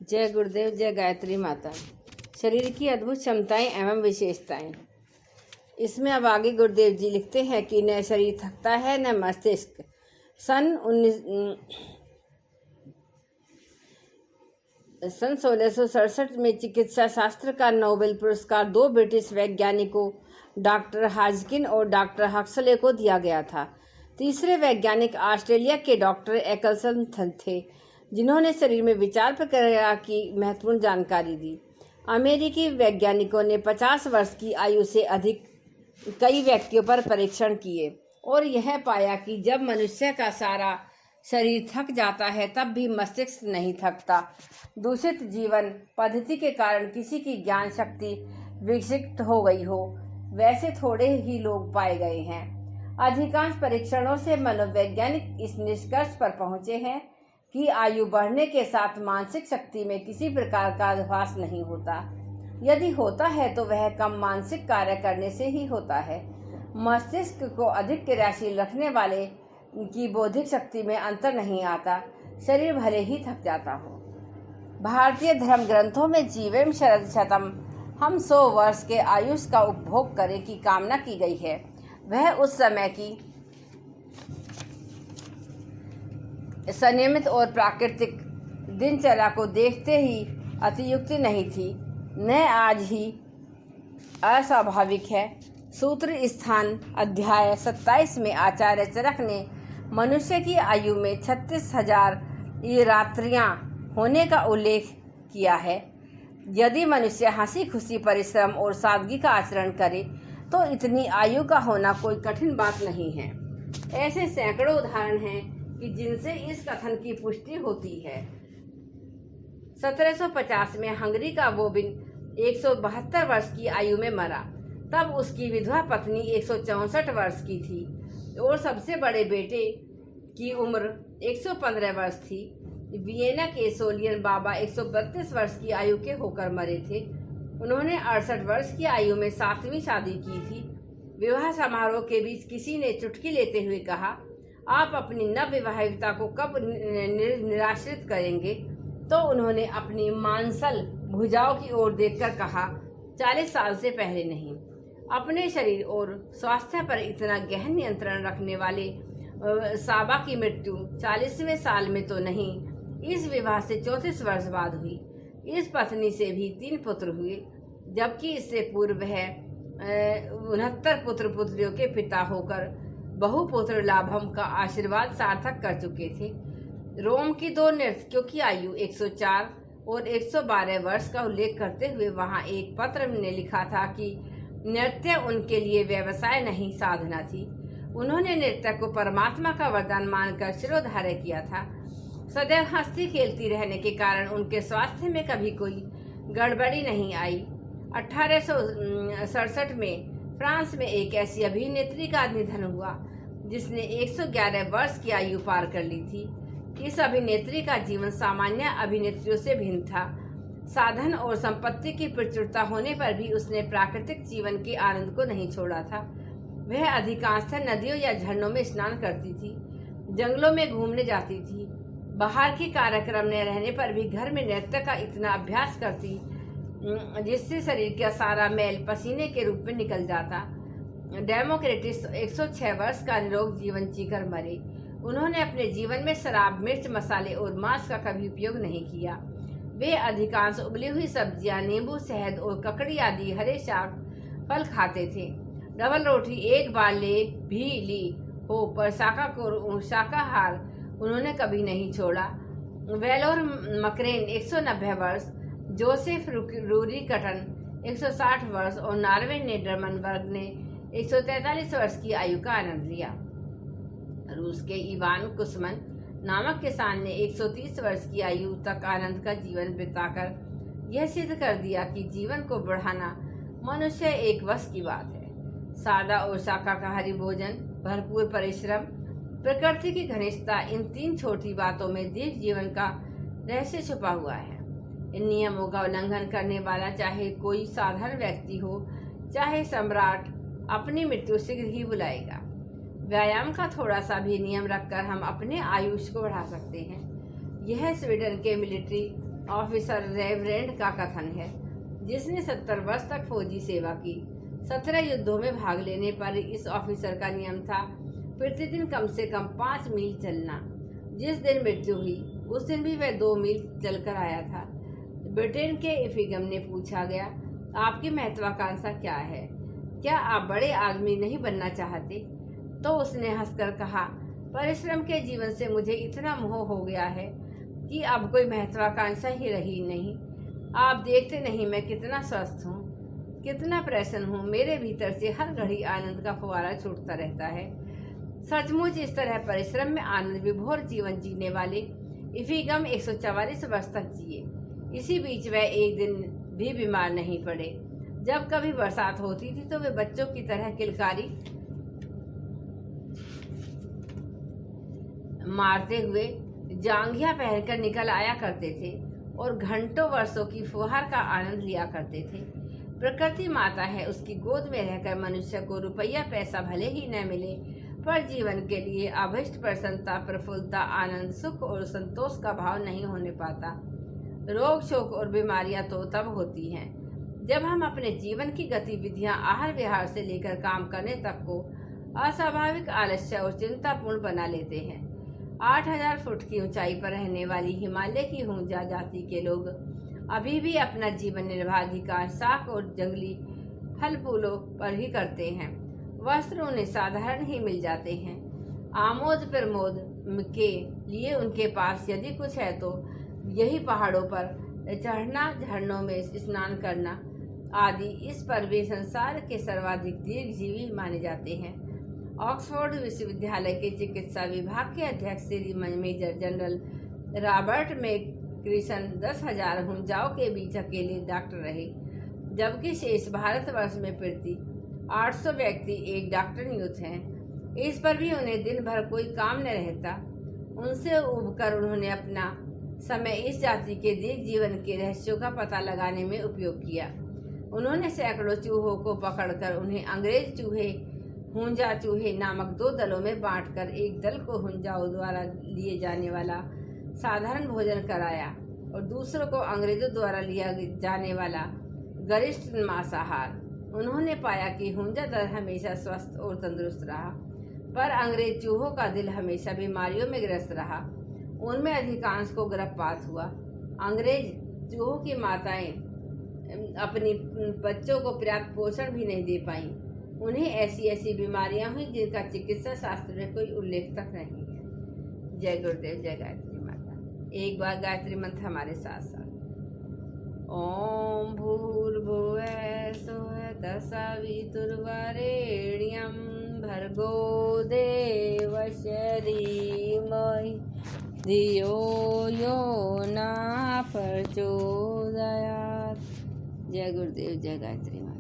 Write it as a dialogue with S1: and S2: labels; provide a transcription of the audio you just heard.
S1: जय गुरुदेव, जय गायत्री माता। शरीर की अद्भुत क्षमताएं एवं विशेषताएं। इसमें अब आगे गुरुदेव जी लिखते हैं कि न शरीर थकता है न मस्तिष्क। सन 1667 में चिकित्सा शास्त्र का नोबेल पुरस्कार 2 ब्रिटिश वैज्ञानिकों डॉक्टर हाजकिन और डॉक्टर हक्सले को दिया गया था। तीसरे वैज्ञानिक ऑस्ट्रेलिया के डॉक्टर एकलसन थे, जिन्होंने शरीर में विचार प्रक्रिया की महत्वपूर्ण जानकारी दी। अमेरिकी वैज्ञानिकों ने 50 वर्ष की आयु से अधिक कई व्यक्तियों पर परीक्षण किए और यह पाया कि जब मनुष्य का सारा शरीर थक जाता है तब भी मस्तिष्क नहीं थकता। दूषित जीवन पद्धति के कारण किसी की ज्ञान शक्ति विकसित हो गई हो, वैसे थोड़े ही लोग पाए गए हैं। अधिकांश परीक्षणों से मनोवैज्ञानिक इस निष्कर्ष पर पहुंचे हैं कि आयु बढ़ने के साथ मानसिक शक्ति में किसी प्रकार का ह्रास नहीं होता। यदि होता है तो वह कम मानसिक कार्य करने से ही होता है। मस्तिष्क को अधिक क्रियाशील रखने वाले की बौद्धिक शक्ति में अंतर नहीं आता, शरीर भले ही थक जाता हो। भारतीय धर्म ग्रंथों में जीवेम शरद शतम, हम 100 वर्ष के आयुष का उपभोग करें की कामना की गई है। वह उस समय की संयमित और प्राकृतिक दिनचर्या को देखते ही अतियुक्ति नहीं थी, न आज ही अस्वाभाविक है। सूत्र स्थान अध्याय 27 में आचार्य चरक ने मनुष्य की आयु में 36,000 रात्रियां होने का उल्लेख किया है। यदि मनुष्य हंसी खुशी, परिश्रम और सादगी का आचरण करे तो इतनी आयु का होना कोई कठिन बात नहीं है। ऐसे सैकड़ों उदाहरण हैं कि जिनसे इस कथन की पुष्टि होती है। 1750 में हंगरी का बोबिन 172 वर्ष की आयु में मरा। तब उसकी विधवा पत्नी 164 वर्ष की थी और सबसे बड़े बेटे की उम्र 115 वर्ष थी। वियना के सोलियन बाबा 132 वर्ष की आयु के होकर मरे थे। उन्होंने 68 वर्ष की आयु में 7वीं शादी की थी। विवाह समारोह के बीच किसी ने चुटकी लेते हुए कहा, आप अपनी नवविवाहिता को कब निराश्रित करेंगे? तो उन्होंने अपनी मांसल भुजाओं की ओर देखकर कहा, 40 साल से पहले नहीं। अपने शरीर और स्वास्थ्य पर इतना गहन नियंत्रण रखने वाले साबा की मृत्यु 40वें साल में तो नहीं, इस विवाह से 34 वर्ष बाद हुई। इस पत्नी से भी 3 पुत्र हुए, जबकि इससे पूर्व वह 69 पुत्र पुत्रियों के पिता होकर बहुपुत्र लाभम का आशीर्वाद सार्थक कर चुके थे। रोम की 2 नर्तकियों की आयु 104 और 112 वर्ष का उल्लेख करते हुए वहां एक पत्र ने लिखा था कि नृत्य उनके लिए व्यवसाय नहीं, साधना थी। उन्होंने नृत्य को परमात्मा का वरदान मानकर शिरोधार्य किया था। सदैव हंसती खेलती रहने के कारण उनके स्वास्थ्य में कभी कोई गड़बड़ी नहीं आई। 1867 में फ्रांस में एक ऐसी अभिनेत्री का निधन हुआ जिसने 111 वर्ष की आयु पार कर ली थी। इस अभिनेत्री का जीवन सामान्य अभिनेत्रियों से भिन्न था। साधन और संपत्ति की प्रचुरता होने पर भी उसने प्राकृतिक जीवन के आनंद को नहीं छोड़ा था। वह अधिकांशतः नदियों या झरनों में स्नान करती थी, जंगलों में घूमने जाती थी। बाहर के कार्यक्रम न रहने पर भी घर में नृत्य का इतना अभ्यास करती जिससे शरीर का सारा मैल पसीने के रूप में निकल जाता। डेमोक्रेटिस 106 वर्ष का निरोग जीवन जीकर मरे। उन्होंने अपने जीवन में शराब, मिर्च, मसाले और मांस का कभी उपयोग नहीं किया। वे अधिकांश उबली हुई सब्जियां, नींबू, शहद और ककड़ी आदि हरे शाक फल खाते थे। डबल रोटी एक बार भी ली हो, पर शाकाहार उन्होंने कभी नहीं छोड़ा। वेलोर मकरेन 190 वर्ष, जोसेफ रूरी कटन 160 वर्ष और नॉर्वे ने ड्रमनबर्ग ने 143 वर्ष की आयु का आनंद लिया। रूस के इवान कुसमन नामक किसान ने 130 वर्ष की आयु तक आनंद का जीवन बिताकर यह सिद्ध कर दिया कि जीवन को बढ़ाना मनुष्य एक वश की बात है। सादा और शाकाहारी भोजन, भरपूर परिश्रम, प्रकृति की घनिष्ठता, इन 3 छोटी बातों में दीर्घ जीवन का रहस्य छुपा हुआ है। इन नियमों का उल्लंघन करने वाला, चाहे कोई साधारण व्यक्ति हो चाहे सम्राट, अपनी मृत्यु शीघ्र ही बुलाएगा। व्यायाम का थोड़ा सा भी नियम रखकर हम अपने आयुष को बढ़ा सकते हैं। यह स्वीडन के मिलिट्री ऑफिसर रेवरेंड का कथन है, जिसने 70 वर्ष तक फौजी सेवा की। 17 युद्धों में भाग लेने पर इस ऑफिसर का नियम था प्रतिदिन कम से कम 5 मील चलना। जिस दिन मृत्यु हुई उस दिन भी वह 2 मील चलकर आया था। ब्रिटेन के इफिगम ने पूछा गया, आपकी महत्वाकांक्षा क्या है? क्या आप बड़े आदमी नहीं बनना चाहते? तो उसने हंसकर कहा, परिश्रम के जीवन से मुझे इतना मोह हो गया है कि अब कोई महत्वाकांक्षा ही रही नहीं। आप देखते नहीं मैं कितना स्वस्थ हूँ, कितना प्रसन्न हूँ। मेरे भीतर से हर घड़ी आनंद का फुवारा छूटता रहता है। सचमुच इस तरह परिश्रम में आनंद विभोर जीवन जीने वाले इफिगम 144 वर्ष तक जिए। इसी बीच वह एक दिन भी बीमार नहीं पड़े। जब कभी बरसात होती थी तो वे बच्चों की तरह किलकारी मारते हुए जांघिया पहनकर निकल आया करते थे और घंटों वर्षों की फुहार का आनंद लिया करते थे। प्रकृति माता है, उसकी गोद में रहकर मनुष्य को रुपया पैसा भले ही न मिले, पर जीवन के लिए अभीष्ट प्रसन्नता, प्रफुल्लता, आनंद, सुख और संतोष का भाव नहीं होने पाता। रोग, शोक और बीमारियां तो तब होती हैं जब हम अपने जीवन की गतिविधियां आहार विहार से लेकर काम करने तक को अस्वाभाविक, आलस्य और चिंतापूर्ण बना लेते हैं। 8000 फुट की ऊंचाई पर रहने वाली हिमालय की हुंजा जाति के लोग अभी भी अपना जीवन निर्वाह अधिकांश शाक और जंगली फल फूलों पर ही करते हैं। वस्त्र उन्हें साधारण ही मिल जाते हैं। आमोद प्रमोद के लिए उनके पास यदि कुछ है तो यही पहाड़ों पर चढ़ना, झरनों में स्नान करना आदि। इस पर वे संसार के सर्वाधिक दीर्घजीवी माने जाते हैं। ऑक्सफोर्ड विश्वविद्यालय के चिकित्सा विभाग के अध्यक्ष श्री मेजर जनरल रॉबर्ट मैक्रिसन 10,000 हुंजाओं के बीच अकेले डॉक्टर रहे, जबकि शेष भारतवर्ष में प्रति 800 व्यक्ति एक डॉक्टर नियुक्त हैं। इस पर भी उन्हें दिन भर कोई काम न रहता। उनसे उबकर उन्होंने अपना समय इस जाति के दीर्घ जीवन के रहस्यों का पता लगाने में उपयोग किया। उन्होंने सैकड़ों चूहों को पकड़कर उन्हें अंग्रेज चूहे, हुंजा चूहे नामक 2 दलों में बांटकर एक दल को हुंजाओं द्वारा लिए जाने वाला साधारण भोजन कराया और दूसरों को अंग्रेजों द्वारा लिया जाने वाला गरिष्ठ मांसाहार। उन्होंने पाया कि हुंजा दल हमेशा स्वस्थ और तंदुरुस्त रहा, पर अंग्रेज चूहों का दिल हमेशा बीमारियों में ग्रस्त रहा। उनमें अधिकांश को गर्भपात हुआ। अंग्रेज चूहों की माताएं अपनी बच्चों को पर्याप्त पोषण भी नहीं दे पाईं। उन्हें ऐसी ऐसी बीमारियां हुई जिनका चिकित्सा शास्त्र में कोई उल्लेख तक नहीं है। जय गुरुदेव, जय गायत्री माता। एक बार गायत्री मंत्र हमारे साथ साथ। ओम भूर्भुवः स्वः तत्सवितुर्वरेण्यं भर्गो देवस्य धीमहि धियो यो न प्रचोदयात्। जय गुरुदेव, जय गायत्री माता।